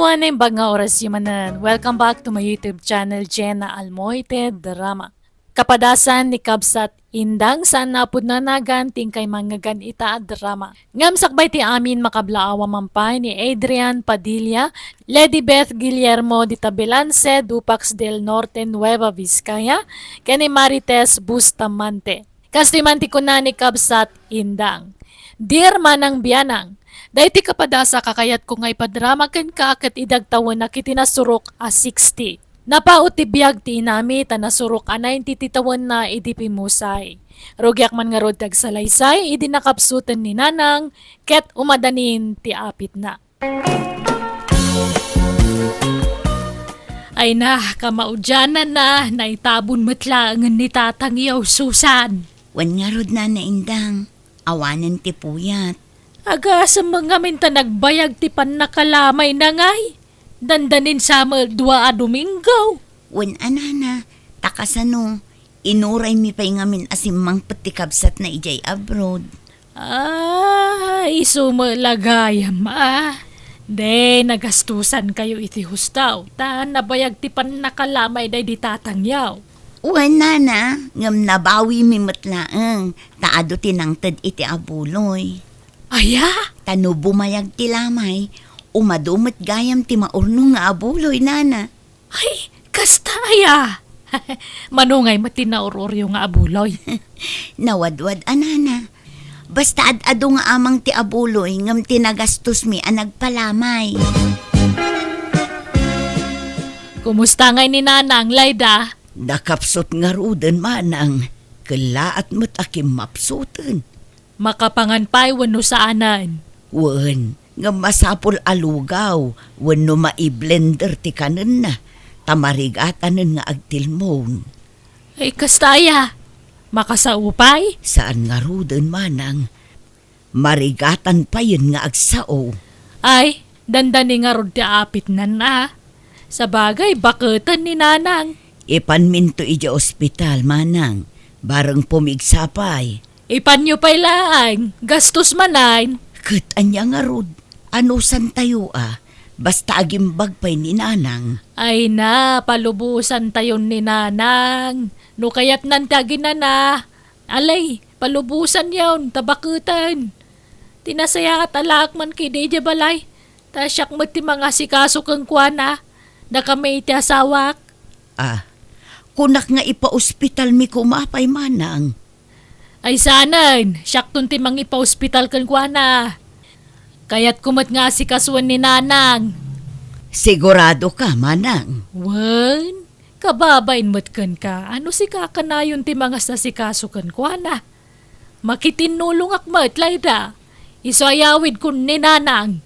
Awan na yung nga oras yumanan. Welcome back to my YouTube channel, JENA ALMOITE DRAMA. Kapadasan ni Kabsat Indang saan napud na naganting kay mga ganita drama. Ngam sakbay ti amin makablaawa mampay ni Adrian Padilla, Lady Beth Guillermo de Tabelance, Dupax del Norte, Nueva Vizcaya, kani Marites Bustamante. Kastimanti ko na ni Kabsat Indang. Dear Manang Bianang, dayti kapadasa kakayat ko ngay padrama ken kaakat idagtawan na kitinasurok a 60. Napaut ti Biag ti inami tanasurok a 90 titawan na idipimusay. Rogyak man nga rod tagsalaysay idi nakapsutan ni Nanang ket umadanin ti apit na. Ay na, kamaudyanan na, naitabon matlaangan ni Tatang Yaw Susan. Wan nga rod na naindang, awanan ti puyat. Aga sa mga minta nagbayag ti pan nakalamay na ngay. Dandanin sa dua a Domingo. Wan anana, takasano, inuray mi pa'y ngamin asimang patikabsat na ijay abroad. Sumalagayam De, nagastusan kayo iti hustaw. Ta nabayag ti pan nakalamay day di tatangyaw. Wan nana, ngam nabawi mi matlaang, taado tinangtad iti abuloy. Aya? Tano bumayag ti lamay, umadumot gayam ti maurno nga abuloy nana. Ay, kastaya. Manungay matinauror yung nga abuloy. Nawadwad anana. Basta ad-ado nga amang ti abuloy ngam tinagastos mi ang nagpalamay. Kumusta ngay ni Nanang, Layda? Nakapsot nga rudan manang, kalaat mo't akim mapsutan. Makapanganpay wano saanan. Wan, nga masapol alugaw, wano maiblender ti kanan na, tamarigatanan nga agtilmon. Ay, kastaya. Makasaupay? Saan nga rudan manang, marigatan pa yun nga agsao. Ay, dandani nga rod ti apit na. Sa bagay, baketan ni Nanang. Ipanminto ija ospital manang, bareng pumigsapay. Ipanyo pa'y laang, gastos manain. Kat anya nga rod, ano san tayo basta agimbag pa'y ni Nanang. Ay na, palubusan tayon ni Nanang. No kayat nantagin na. Alay, palubusan yawn, tabakutan. Tinasaya at alak man kay Deja Balay. Tasyak mo ti mga sikaso kang kuwana. Na kami iti asawak. Kunak nga ipa-ospital mi kumapay manang. Ay sanan, siyak tunti mang ipa-ospital kan kuwana. Kaya't kumat nga si kasuan ni Nanang. Sigurado ka, manang? Wan, kababain mo't kan ka. Ano si kakanayon ti mga sasikaso kan kuwana? Makitinulong akmat, Layda. Isoayawid kun ni Nanang.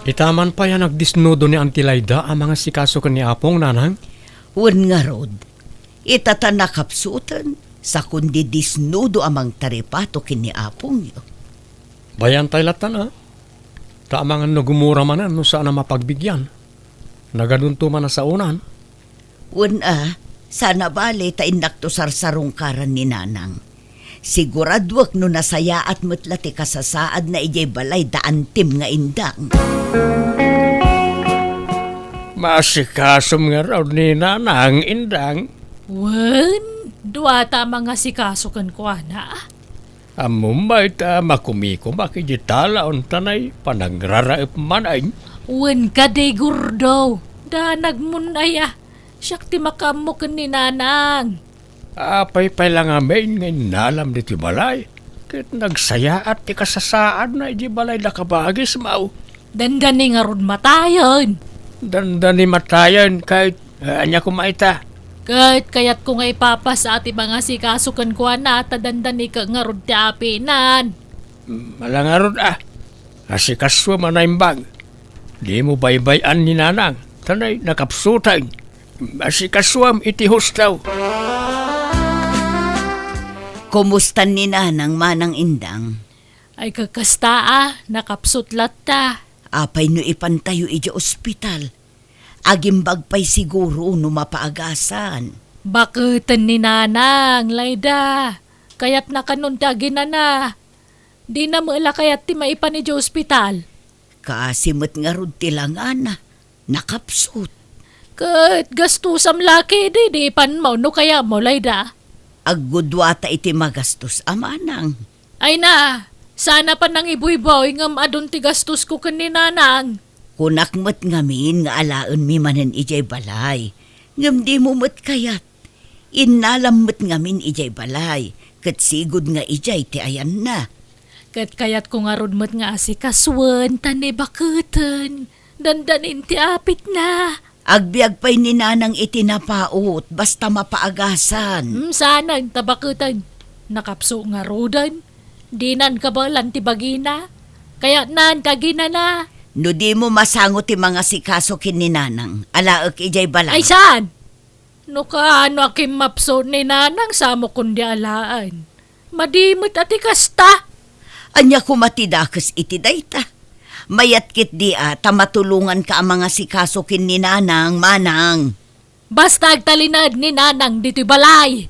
Itaman pa yan nagdisnudo ni Auntie Layda ang mga sikaso kan ni Apong, Nanang? Wan nga rod, itatanakapsutan sa kundi disnudo amang taripato kini Apong yo. Bayan tayo latan, Taamangan no gumura manan no saan na mapagbigyan. Nagadunto man na sa unan. Wan sana bali ta indakto sarsarong karan ni Nanang. Siguradwak no nasaya at mutlati kasasaad na ijay balay daantim nga indang. Masikasom nga raw ni Nanang indang. Wan, duwata mga sikaso kan kuwana. Amumbay ta makumiko makijitala on tanay panagraraip manay. Wan ka day Gordo. Danag munaya. Siyak ti makamukan ni Nanang. Apay lang amin nga nalam di balay. Kit nagsaya at ti kasasaad na di balay nakabagis mau. Dandani nga ron matayon. Dandani matayan kahit anya kumaita. Kahit kayat ko nga ipapa sa ati mga sikasukan ko na tadandani ka nga ron ti apinan. Malangarod asikaswa manaimbang. Di mo baybayan ni Nanang. Tanay nakapsutay. Asikaswam iti hustaw. Kumusta ni Nanang manang indang? Ay kakasta nakapsutlat ta. Apay no ipantayo ija ospital. Agimbag pa'y siguro no mapaagasan. Baketan ni Nanang, Layda. Kaya't nakanuntagin na. Di na maila kayat ti maipan ni ospital. ka simot nga rod tilangana. Nakapsut. Kat gastusam laki di pan mo no kaya mo layda. Aggudwata iti magastos amanang. Ay na, sana pa nang ibuy-boy ngam adun ti gastos ko kaninanang. Kunakmat ngamin nga alaen mi manen ijay balay. Ngam di mo mat kayat. Inalammat ngamin ijay balay. Kat sigud nga ijay ti ayan na. Kat kayat ko nga rudmat nga asikaswan, tani bakuten. Dandanin ti apit na. Agbiag pa'y ni Nanang iti Napaut, basta mapaagasan. Sana ang tabakutan. Nakapso nga rodan. Dinan ka ba lang ti bagina? Kaya nan kagina na. No di mo masango ti mga sikaso kin ni Nanang, alaak ijay balay. Ay saan? No kaano akim mapso ni nanang samo kundi alaan. Madimot ati kasta. Anya kumatidakas iti dayta. Mayat kit di tamatulungan ka ang mga sikaso kin ni Nanang, Manang. Basta agtalinad ni nanang dito'y balay.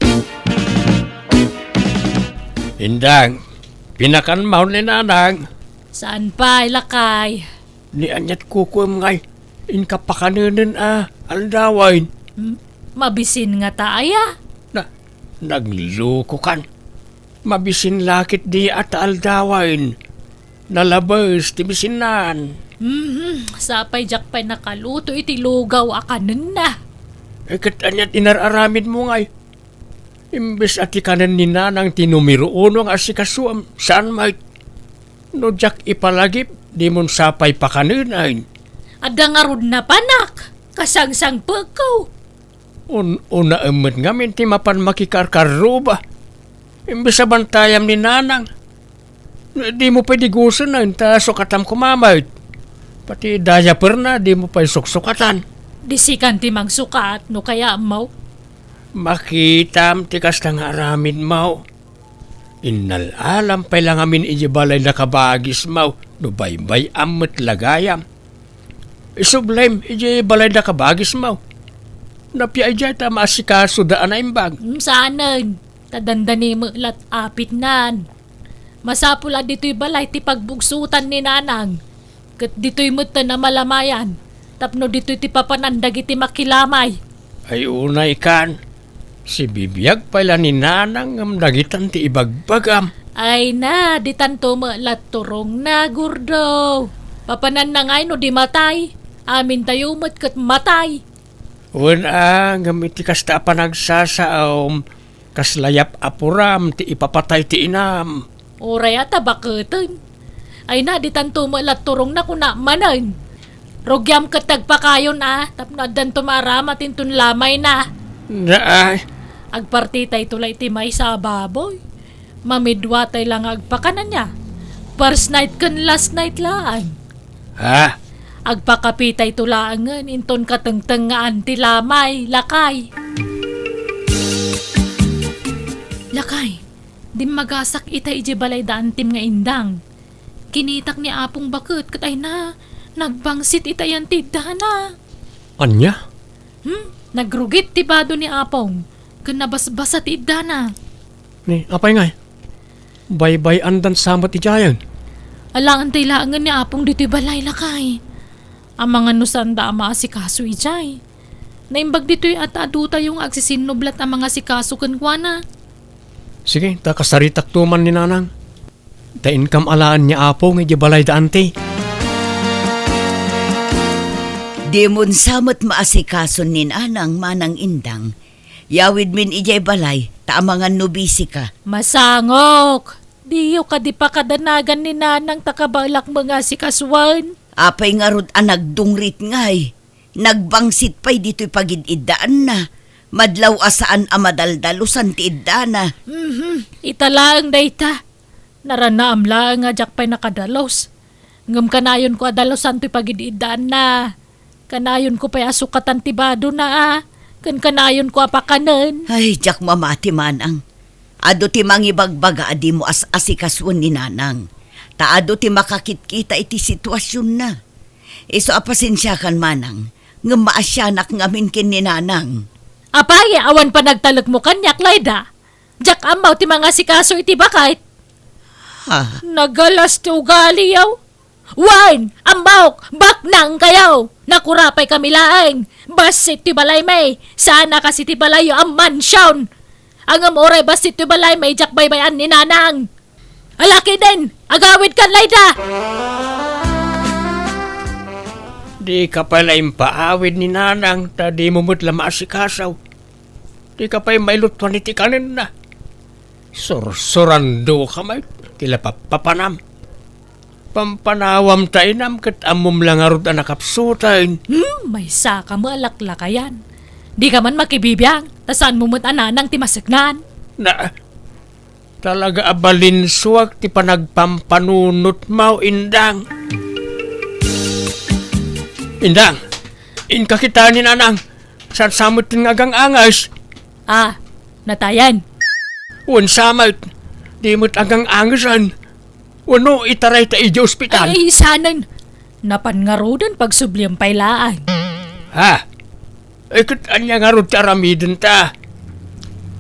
Indang, pinakanmaw ni Nanang. Saan pa ilakay? Ni anyat kukum ngay. Inkapakanunan aldawain. Mabisin nga taaya. Nagloko kan. Mabisin lakit di at aldawain. Nalabas ti bisinan. Sapay jakpay nakaluto iti lugaw akanan na. Kat anyat inararamid mo ngay. Imbes ati kanan ni Nanang tinumiro uno ang asikasuam. Saan may no jak ipalagip di mon sapay pakanunain. Ada nga rod na panak. Kasangsang pagkaw. Una emet ngamin ti mapan makikarkaruba. Imbes sa bantayam ni Nanang. Di mo pwede gusto na ta sukatam kumamay. Pati daya perna di mo pa suksukatan. Disikan ti magsukat no kaya mau. Makitam ti kastang aramin mau. Inalalam pa lang amin ijibalay na kabagis mau. No baybay amet lagayam. Isublem ijibalay na kabagis mau. Napia ijay ta maasikaso daan na imbag. Saanan? Tadandani mo lat apit nan. Masapula dito'y balay ti pagbugsutan ni nanang. Kat dito'y muta na malamayan. Tapno dito'y ti papanandag iti makilamay. Ay unay kan. Si Biag pala ni Nanang ang nagitan ti ibagbagam. Ay na, di tanto mo lat turong na, Gordo. Papanan na ngay no di matay. Amin tayo mat kat matay. Una, gamit ti kasta panagsasaom. Kaslayap apuram ti ipapatay ti inam. Oray ata baketen. Ay na, di tanto mo lat turong na kuna manan. Rogyam katagpakayon tapno adan tumarama tintun lamay na. Na Agpartitay tulay ti may sa baboy. Mamidwatay lang agpakanan niya. First night kan last night lang. ha? Agpakapitay tulaangan inton katengtengaan ti lamay, lakay. Lakay, di magasak itay iji balay daan tim nga indang. Kinitak ni apong bakit katay na, nagbangsit itayan ti dana. Anya? Nagrugit ti bado ni apong, kanabasbasa ti dana. Ni, apay ngay? Baybay andan samat ijayan. Alangan tay laangan ni apong dito'y balay, lakay. Ang mga nusanda ang maasikaso ijay. Naimbag dito'y at aduta yung agsisinublat ang mga sikaso kankwana. Sige, takasaritak tuman ni Nanang. Tain kam alaan niya apo nga balay daante. Di mon samot maasikaso ni Nanang, Manang Indang. Yawid min ijay balay, taamangan nubisi ka. Masangok! Diyo ka di pa kadanagan ni nanang takabalak mga sikaswan. Apay nga rod nagdungrit ngay. Nagbangsit pa'y dito'y pagididaan na. Madlaw asaan amadaldalusan ti iddana. Italaang dayta. Naranaam lang nga jak pa'y nakadalos. Ngam kanayon ko adalosan to'y pagididaan na. Kanayon ko pa'y asukatan tibado na Kan kanayon ko apakanan. Ay, jak mamati Manang. Ado ti mangibagbaga adi mo asikaswan ni Nanang. Taado ti makakitkita iti sitwasyon na. Iso apasensya kan Manang. Nga maasyanak ngamin kin ni Nanang. Apay, awan pa nagtalag mo kanyak, Layda. Jak amaw ti mga sikaso iti bakit. Ha? Nagalas ti ugali yaw. Wine! Ambok! Baknang kayo! Nakurapay kami laeng! Basit ti balay may! Sana kasi ti balay ang mansyon! Ang amoray basit ti balay may jakbaybayan ni nanang! Alaki din! Agawid kan layda! Di ka pala impaawid ni nanang, ta di mo mo't lamaasikasaw. Di ka pa mailutwan iti kanin na. Sursurando ka may, tila papanam. Pampanawam tainam kat amom lang arod na nakapsutain. May saka mo alaklakayan. Di ka man makibibiyang, tasan mo mo't ananang timasignan. Na, talaga abalinswag ti panagpampanunot mau, Indang. Indang, inkakita ni nanang, saan samot ng agang angas? Ah, natayan. Wan samot, di mo't agang angasan. Wano itaray ta iji ospital. Ay, sanan. Napangarudan pag subliyang pailaan. Ha? Ikot anya nga ro ti aramiden ta.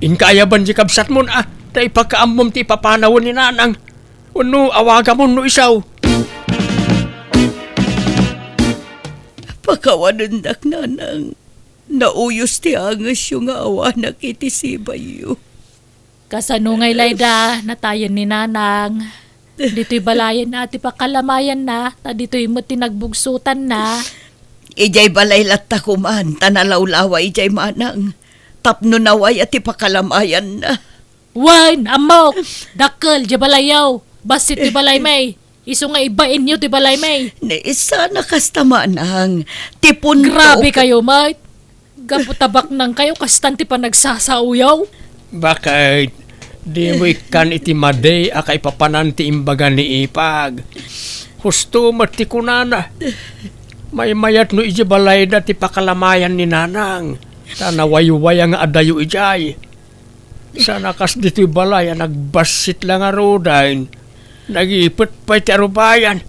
Inkayaban di kabsat mo na, ta ipakaamom ti papanawon ni nanang. Wano awaga mo no isaw. Pakawanundak nanang. Nauyos ti angas yung awa na kitisibay yu. Kasanungay layda, natayan ni nanang. Dito'y balayan na, ti pakalamayan na, ta dito'y mo tinagbugsutan na. Ijay balay latta kuman, tanalawlawa ijay manang. Tapno naway at ipakalamayan na. Wine, amok, dakkel, di balayaw, basit ti balay may. Iso nga ibain niyo ti balay may. Naisa na kasta manang. Tipon Grabe kayo, mate. Gaputabak nang kayo, kastan ti pa nagsasauyaw. Bakit? Di mo ikan iti maday akay papanan ti imbaga ni Ipag. Husto mati kunana. May mayat no iji balay da ti pakalamayan ni nanang. Tanaway-way nga adayo ijay. Sana kas dito'y balay nagbasit lang arodain. Nag-ipot pa iti arubayan.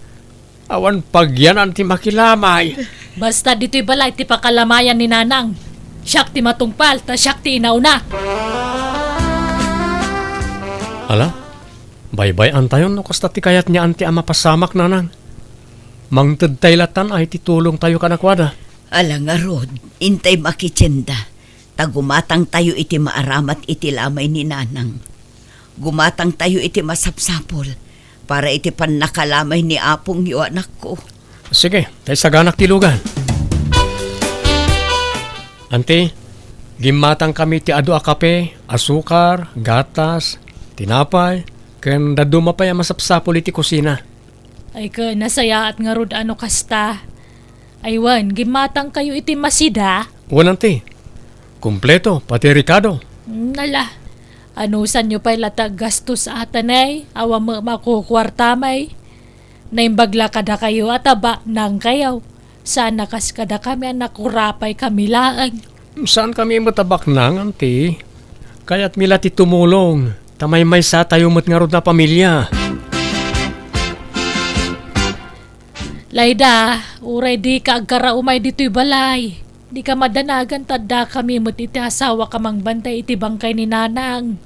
Awan pagyanan ti makilamay. Basta dito'y balay ti pakalamayan ni nanang. Siyak ti matungpal, ta siyak ti inauna. Ala, baybay antayon no kasta ti kayat niya anti ama pasamak nanang. Mangted taylatan ay titulong tayo kanakwada. Ala nga rod, intay makitsenda. Tagumatang tayo iti maaramat iti lamay ni nanang. Gumatang tayo iti masapsapol para iti panakalamay ni apong yu anak ko. Sige, tayo saganak tilugan. Ante, gimatang kami ti adu a kape, asukar, gatas, tinapay, ken daduma pa yung masapsapol iti kusina. Ay ka, nasaya at nga rod ano kasta. Aywan, gimatang kayo iti masida. Wanante, kumpleto, pati Ricardo. Nala, anusan nyo pa ilatag gastos atanay, awa mo makukwartamay. Naimbagla kada kayo at aba nang kayaw. Sana kas kada kami ang nakurapay kami laang. Saan kami matabak nang, ante? Kaya't mila ti tumulong. Tamay may sa tayo mo't nga rod na pamilya. Layda, uray di ka agkara umay dito'y balay. Di ka madanagan tadda kami mo't iti asawa kamang bantay iti bangkay ni nanang.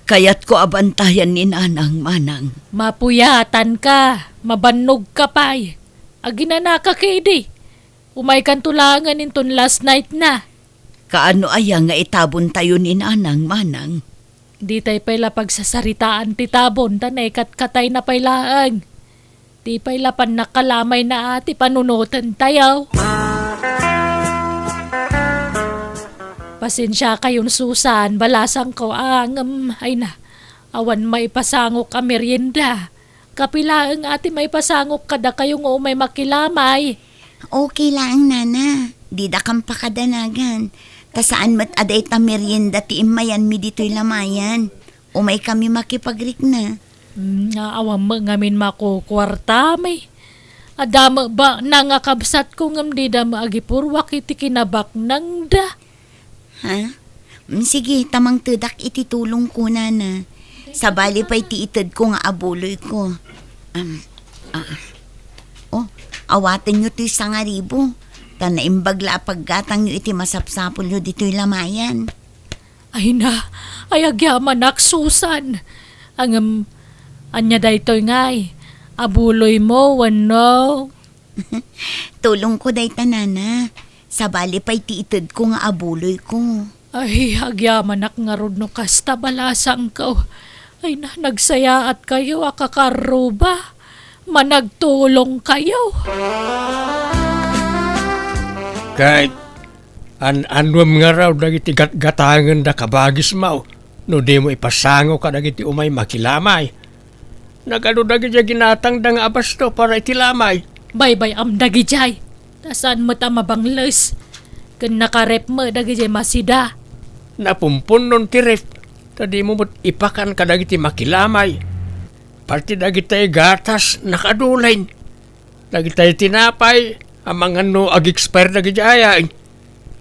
Kaya't ko abantayan ni nanang manang. Mapuyatan ka, mabannog ka pa'y. Aginana ka kidi. Umay kan tulangan inton last night na. Kaano aya nga itabon tayo ni nanang manang? Di tay pala pagsasaritaan ti tabon, tanay katay na pailaan. Di pala pan nakalamay na ati panunutan tayo. Pasensya kayon Susan, balasang ko ay na. Awan may pasangok ka merienda. Kapilaang ati may pasangok kada kayong umay makilamay. Okay lang, nana. Di da kang pakadanagan. Tasaan mat aday ta merienda ti imayan mi dito'y lamayan. Umay kami makipagrik na. Awam mo ngamin makukwarta may. Adama ba nangakabsat ko ngam di da maagipurwak iti kinabak nang da. Ha? Sige, tamang tudak iti tulong ko, nana. Sabali pa'y tiitad ko nga abuloy ko. Awatin nyo to'y 1,000. Tanaimbagla paggatang nyo iti masapsapol nyo dito'y lamayan. Ay na, ay agyaman ak Susan. Anya daytoy ngay. Abuloy mo, wano. Tulong ko day tanana. Sa bali pa'y tiitid ko nga abuloy ko. Ay, agyamanak nga rod no kasta balasang ko. Ay na, nagsayaat kayo, akakaruba. Managtulong kayo. Kahit anwam nga raw dagiti gatangan da kabagis mau. No di mo ipasango ka dagiti umay makilamay. Nagano dagiti ginatang da nga abasto para itilamay. Bye-bye am dagijay. Tasan mo ta mabangles. Kan nakarep mo dagijay masida. Napumpun nun ti ref. Tadi mo mo't ipakan ka dagiti makilamay. Parti dagiti gatas nakadulain. Dagiti tinapay. Amang ano ag-expire dagiti ayain.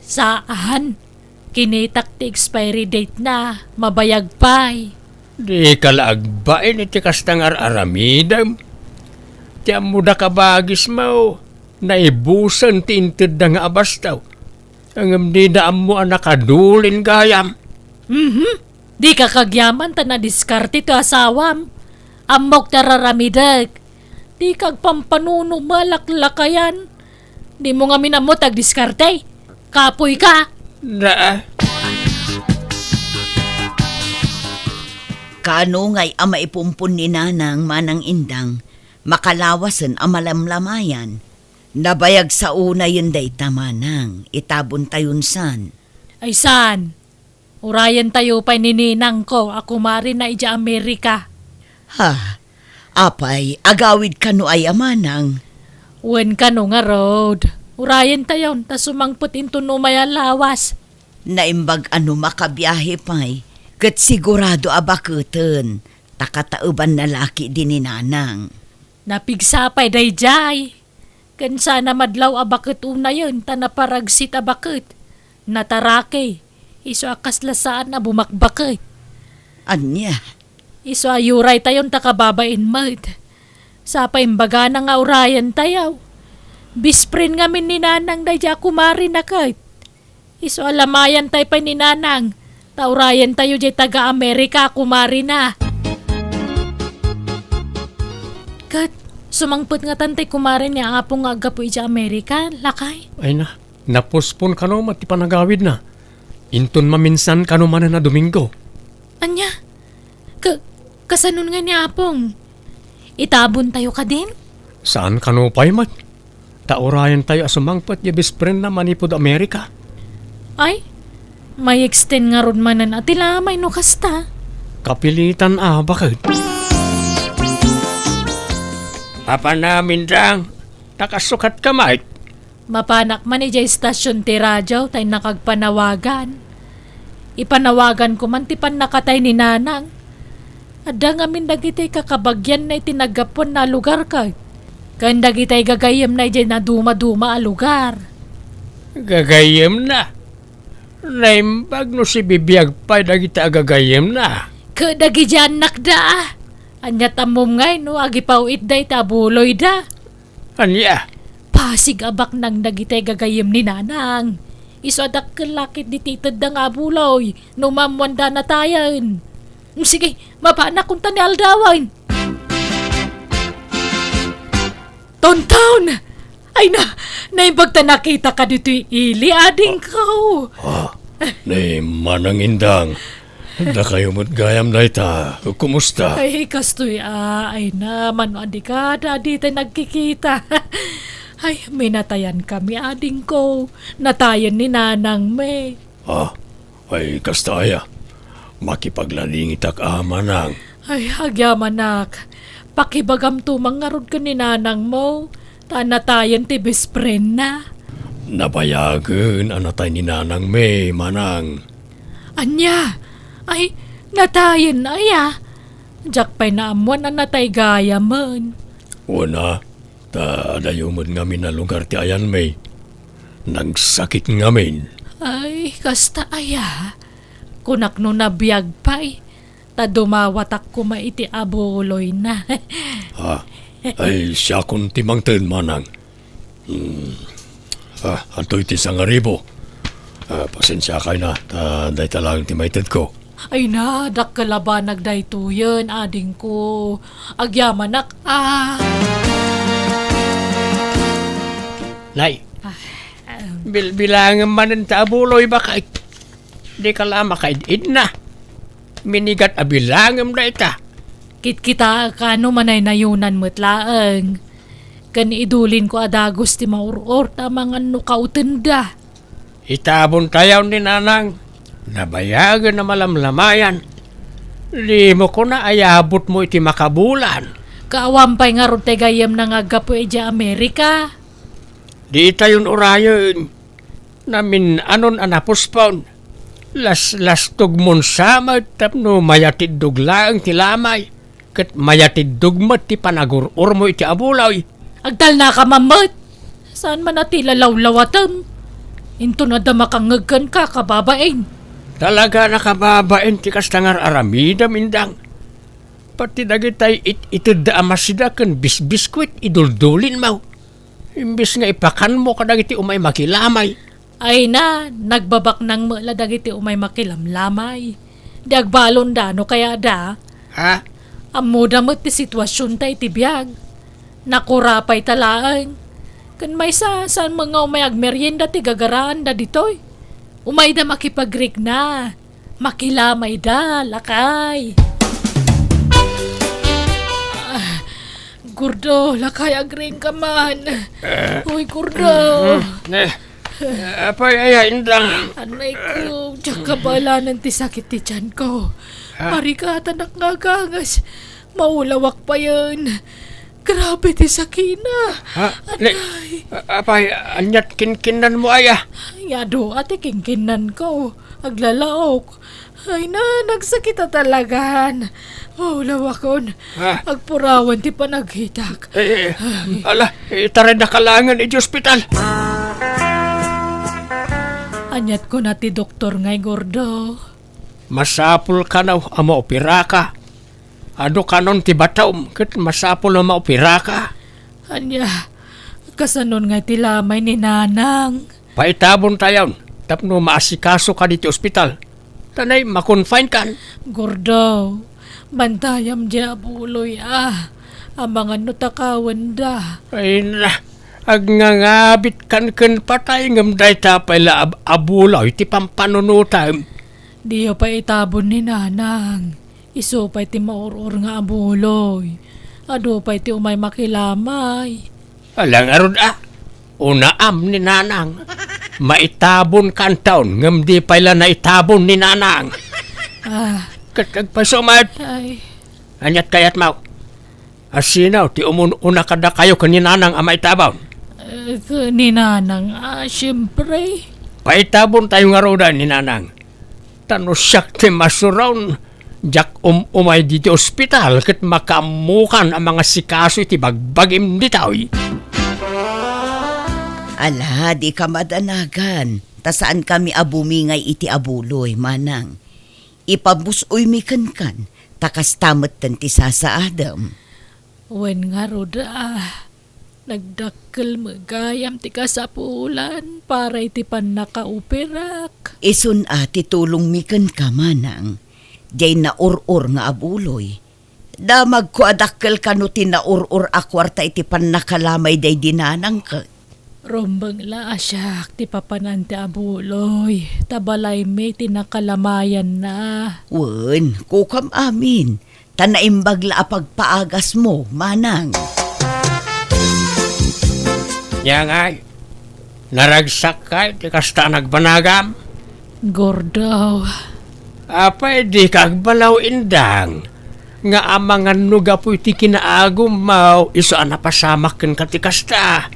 Saan? Kinitak ti expiry date na. Mabayag pa'y. Di kalaagbain iti kastang aramidam. Tiyam mo da kabagis mo. Naibusan ti intid da nga abastaw. Ang di na mo ang nakadulin gayam. Di ka kagyaman ta na diskarte to asawam. Amok tararamidag. Di kag pampanuno malaklakayan. Di mo nga minamot ag diskarte. Kapoy ka. Na, Kaano nga'y ama ipumpun ni nanang manang indang, makalawasan ang malamlamayan. Nabayag sa una yun day tamanang, itabon tayon san. Ay san? Urayan tayo pa nininang ko. Ako mari na ija Amerika. Ha, apay, agawid ka no ay amanang. Wen ka no nga road. Urayan tayo. Ta sumangput into no maya lawas. Naimbag ano makabiyahe pa'y, kat sigurado abakutan, takatauban na laki din ni nanang. Napigsapay day jay. Kan sana madlaw abakit una yun. Ta naparagsit abakit. Natarake. Iso akaslasaan na bumakbakit. Anya, Iso ayuray tayon takababain mat. Sapa imbaga na nga urayan tayaw. Bisprin nga min ni nanang dayja kumari na kahit. Iso alamayan tayo pa ni nanang. Taurayan tayo jay taga-Amerika kumari na. Kat, sumangput nga tantay kumari niya apong nga agapo ija Amerika, lakay. ay na, napospon ka no mati panagawid na. Inton maminsan ka no man na Domingo. Anya, kasanon nga niya apong. Itabon tayo ka din? Saan ka no pa'y mat? Taurayan tayo asumangpat ya bispren na manipod Amerika. Ay, may extend nga ron manan at ilamay no kasta. Kapilitan bakit? Papa namin dang, nakasukat ka Mike. Mapanak man ija istasyon ti radyo tay nakagpanawagan. Ipanawagan ko man ti pan nakatay ni nanang. Ada nga min dagitay kakabagyan na itinagapon na lugar ka. Kan dagitay gagayem na ija na duma-duma a lugar. Gagayem na. Naimbag no si Biag pa dagita gagayem na. Kadagi dyan nakda. Anya tamom ngay no agipawit day tabuloy da. Anya, Pasig abak nang dagitay gagayem ni nanang. Iso adak kalakit di titad da nga buloy. No mamwanda na tayan. Sige, mapanak kung tani aldawan. Tonton! Ay na, naimbag ta nakita ka dito ili ading ko. ni Manang Indang. Da kayo mo't gayam na ita. Kumusta? Ay, kastoy ay naman, adi ka, adi tayo nagkikita. Ay, may natayan kami, ading ko. Natayan ni nanang me. Ay kastaya. Makipaglalingit ak amanang. Ay, agyamanak. Pakibagam tumang nga rod ka ni nanang mo. Tanatayan ti bispren na. Nabayagan anatay ni Nanang May, Manang. Anya, ay, natayan na ya. Diyak pa'y naamuan na natay gaya man. Una, adayumod ngamin na lugar ti ayan May. Nagsakit ngamin. Ay, kasta aya. Kunak no na biag pa'y. Ta dumawatak ko maiti abuloy na. Ay siya kung timangtin, Manang. Antoy ti 1,000. Pasensya kayo na. Dahi talang timaited ko. Ay na, dakkala nagdaytoyen, ading ko. Agyamanak, Nay, bilangan man ang tabuloy baka di ka lang makaidid na. Minigat abilangam na ita. Kita kano manay nayunan mutlaang. Kan idulin ko adagos ti mauror ta mga nukautenda. Itabon tayaw ni nanang. Nabayagan na malamlamayan. Di mo ko na ayabot mo iti makabulan. Kaawampay nga ron tegayam na nga gapo eja Amerika. Di tayon orayon. Namin anon anapuspon. Las tugmon sama tapno mayatid duglaang ti lamay. Kat mayatid dugmat ti panagurur mo iti abulaw. Agdal na ka mamat. Saan man ati lalawlawatan? Into na damakangagkan ka kababain. Talaga nakababain ti kastangar aramida mindang. Pati dagitay itid da amasida kan bisbiskwit iduldulin mo. Imbis nga ipakan mo kadagiti umay makilamay. Ay na, nagbabak ng mula dagiti umay makilamlamay. Dagbalon da, no kaya da? Ha? Amuda mo ti sitwasyon tayo ti Biag. Nakurapay talaan. Kan may saan mga umay agmeryenda ti gagaraan da ditoy. Umay da makipagrig na. Makilamay da, lakay. Gordo, lakay agring ka man. Uy, Gordo. Apay ayain lang. Anay ko, diyan ka bala ng tisakit ti tiyan ko. Pari ka tanak nga gangas. Maulawak pa yan. Grabe ti sakina. Ha? Apay, anyat kinkinan mo aya. Yado, ate kingkinan ko. Aglalaok. Ay na, nagsakita talagan. Maulawakon. Agpurawan ti panaghitak. Ala, itaray na kalangan iti ospital. Anyat ko na ti doktor ngay Gordo. Masapul ka na ama opera ka. Ado kanon ti bataom ket masapul na maopera ka. Anya, kasanon nga ti lamay ni Nanang. Paitabon tayon, tapno maasikaso ka diti ospital. Tanay makonfine kan. Gordo, bantayam di abuloy Ang mga nutakawan da. Ay na, agnangabit kan patay ngam day tapay la abulaw iti pampanunutam. Diyo pa itabon ni Nanang. Iso pa iti mauror nga abuloy. Ado pa iti umay makilamay. Alang arod unaam ni Nanang. Maitabon kan taon ngam di pala na itabon ni Nanang. Katagpasumat. Ay, Anyat kayat mau. Asinaw ti una kada kayo ni Nanang ama itabon. ni Nanang, siyempre. Paitabon tayo nga roda ni Nanang. Tano siyak ti masuraw. Jak umay dito ospital ket makamukan ang mga sikaso iti bagbagim ditaw. Ala, di ka madanagan. Ta saan kami abumingay iti abuloy, Manang. Ipabusoy mi kan, takas tamat ti sasaadam. Wen nga roda, nagdakkel magayam ti kasapulan para iti pan nakauperak. Isun ati tulong mi ka, Manang. Diyay na urur nga abuloy. Damag ko adakkel kano ti na urur akwarta iti pan nakalamay day dinanang ka. Rombang la asyak ti papanan ti abuloy. Tabalay may tinakalamayan na. Wen, kukam amin. Tanaimbag la apagpaagas mo, Manang. Yang ay, naragsak ka ti kasta nagbanagam. Gordo. Apay di kagbalaw indang. Nga amangan nuga po iti kinaagum mau iso anapasamak ken katikasta.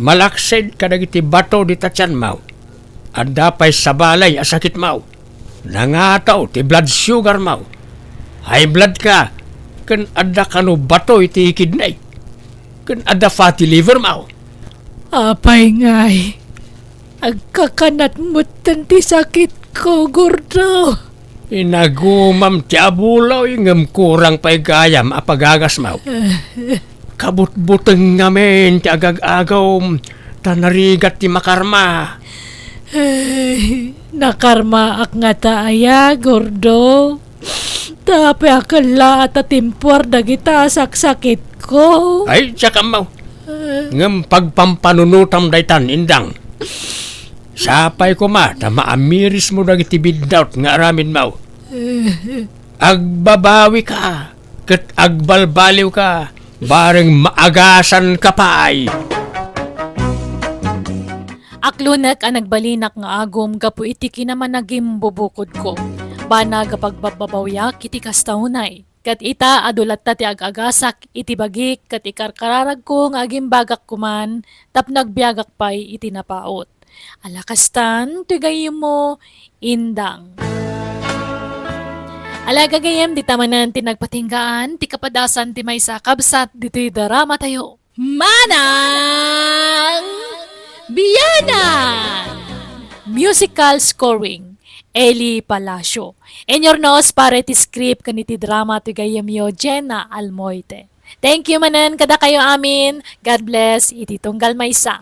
Malaksid kadagiti bato di tatyan mau. Adda pay sabalay asakit mau. Nangataw ti blood sugar mau. High blood ka. Ken adda kanu bato iti kidney. Ken adda fatty liver mau. Apay ngay. Agkakanat mo ti sakit ko, Gordo. Inagumam ti abulaw ngem kurang pay gayam apagagas mau. Kabut-buteng ngamen ti agag-agaw tanarigat ti makarma. Nakarma ak nga taaya, Gordo. Tapi akala at timpor dagita saksakit ko. Ay, tsaka mau. Ngam pagpampanunutam daytan, indang. Sapay ko maamiris mo dagiti biddaut nga aramin mau. Agbabawi ka, ket agbalbaliw ka, bareng maagasan ka pa ay. Aklunak ang nagbalinak nga agom gapu iti kinaman naging bubukod ko. Bana kapag bababawyak iti kastaunay. Kat ita adulat ta ti agagasak iti bagik kat ikarkararag ko nga aging bagak kuman tap nagbiagak pay iti napaut. Alakastan, tigayim mo, indang. Alagagayam di tamanan ti nagpatinggaan, ti kapadasan ti may sakabsat dito'y drama tayo. Manang Bianang! Musical scoring, Eli Palacio. Enyornos para ti script kaniti drama ti gayamyo JENA ALMOITE. Thank you manan kada kayo amin. God bless iti tunggal maysa.